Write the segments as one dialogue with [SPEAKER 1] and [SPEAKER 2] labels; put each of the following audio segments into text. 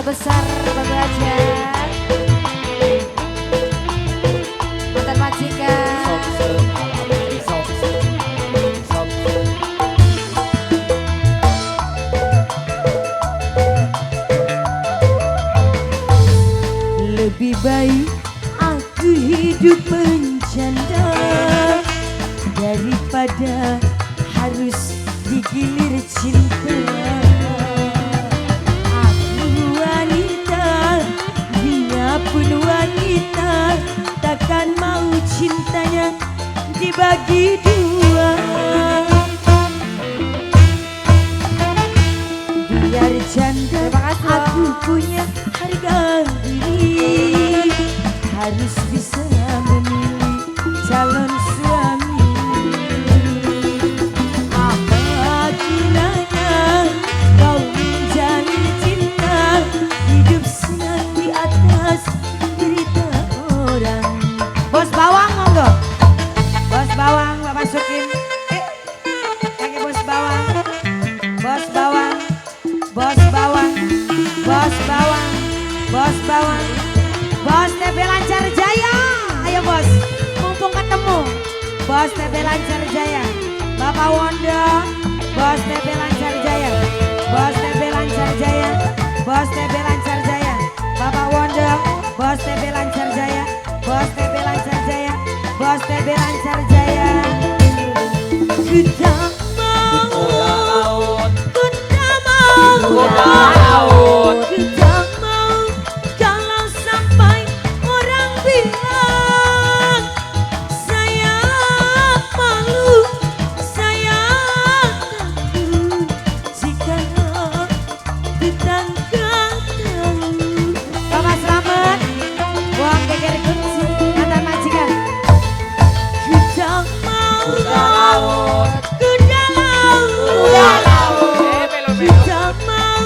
[SPEAKER 1] besar Bapak Hajat, mantan majikan.
[SPEAKER 2] Lebih baik aku hidup menjanda daripada harus digilir cinta. Aku wanita, dia pun wanita, takkan mau cintanya dibagi dua. Biar janda aku punya harga diri, harus bisa memilih calon suami. Apa gunanya kau menjalin cinta, hidup senang di atas derita orang.
[SPEAKER 1] Bos bawang monggo. Bos bawang Bapak masukin. Lagi bos bawang. Bos bawang. Bos bawang. Bos bawang. Bos bawang. Bos TB Lancar Jaya. Ayo bos, mumpung ketemu. Bos TB Lancar Jaya. Bapak Wondo. Bos TB Lancar Jaya. Bos TB Lancar Jaya. Bos TB Lancar Jaya. Bapak Wondo. Bos TB Lancar Jaya. Bos TB Lancar Jaya. Bos TB Lancar Jaya.
[SPEAKER 2] Kita mau, kita
[SPEAKER 3] Laut.
[SPEAKER 2] kita mau kalau sampai orang bilang saya malu, saya takut jika tetangga tahu.
[SPEAKER 1] Bapak Slamet. Buang geger kunci. Mantan majikan.
[SPEAKER 2] Kita mau
[SPEAKER 3] Laut.
[SPEAKER 2] kuda laut,
[SPEAKER 3] Laut.
[SPEAKER 2] kita mau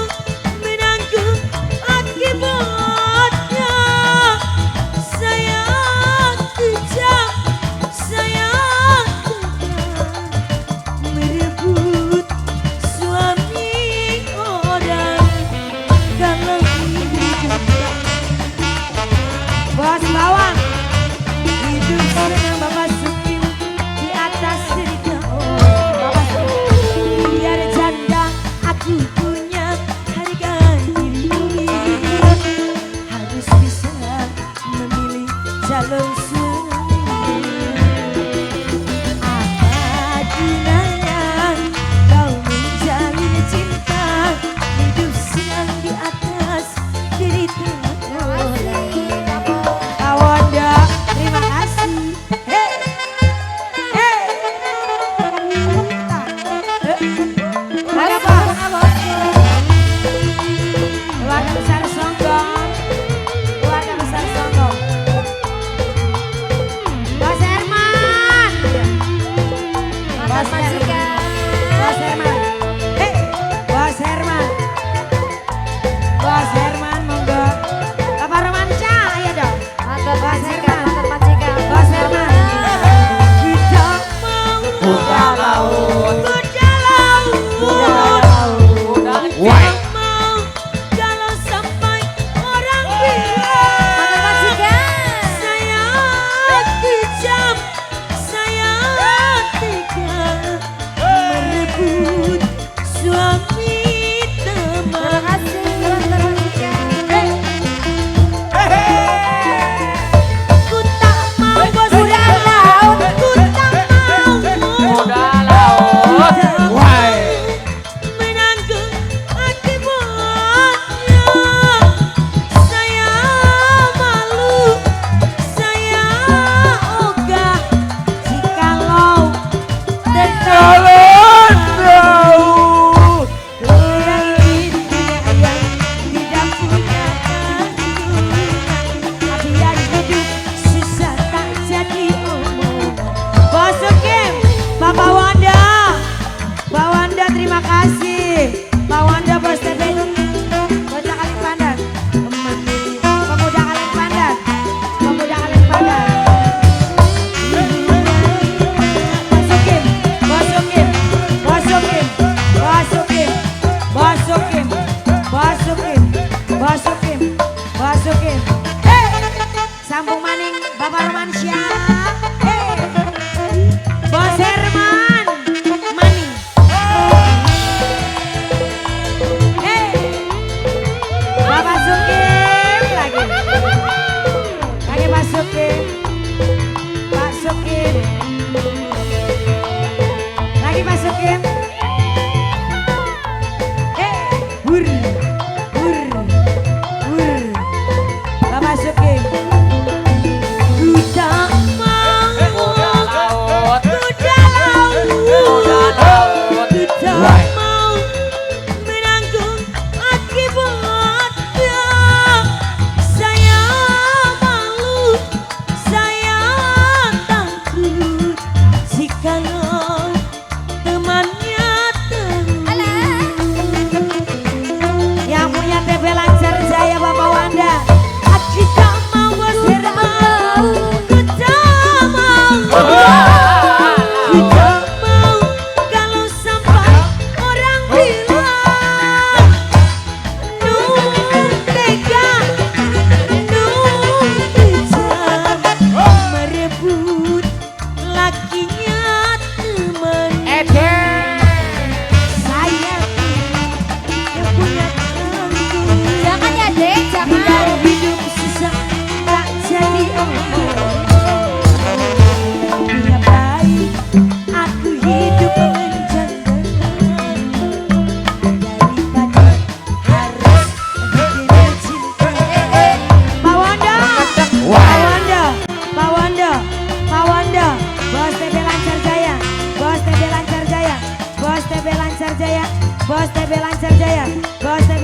[SPEAKER 1] Bos TB Lancar Jaya, Bos TB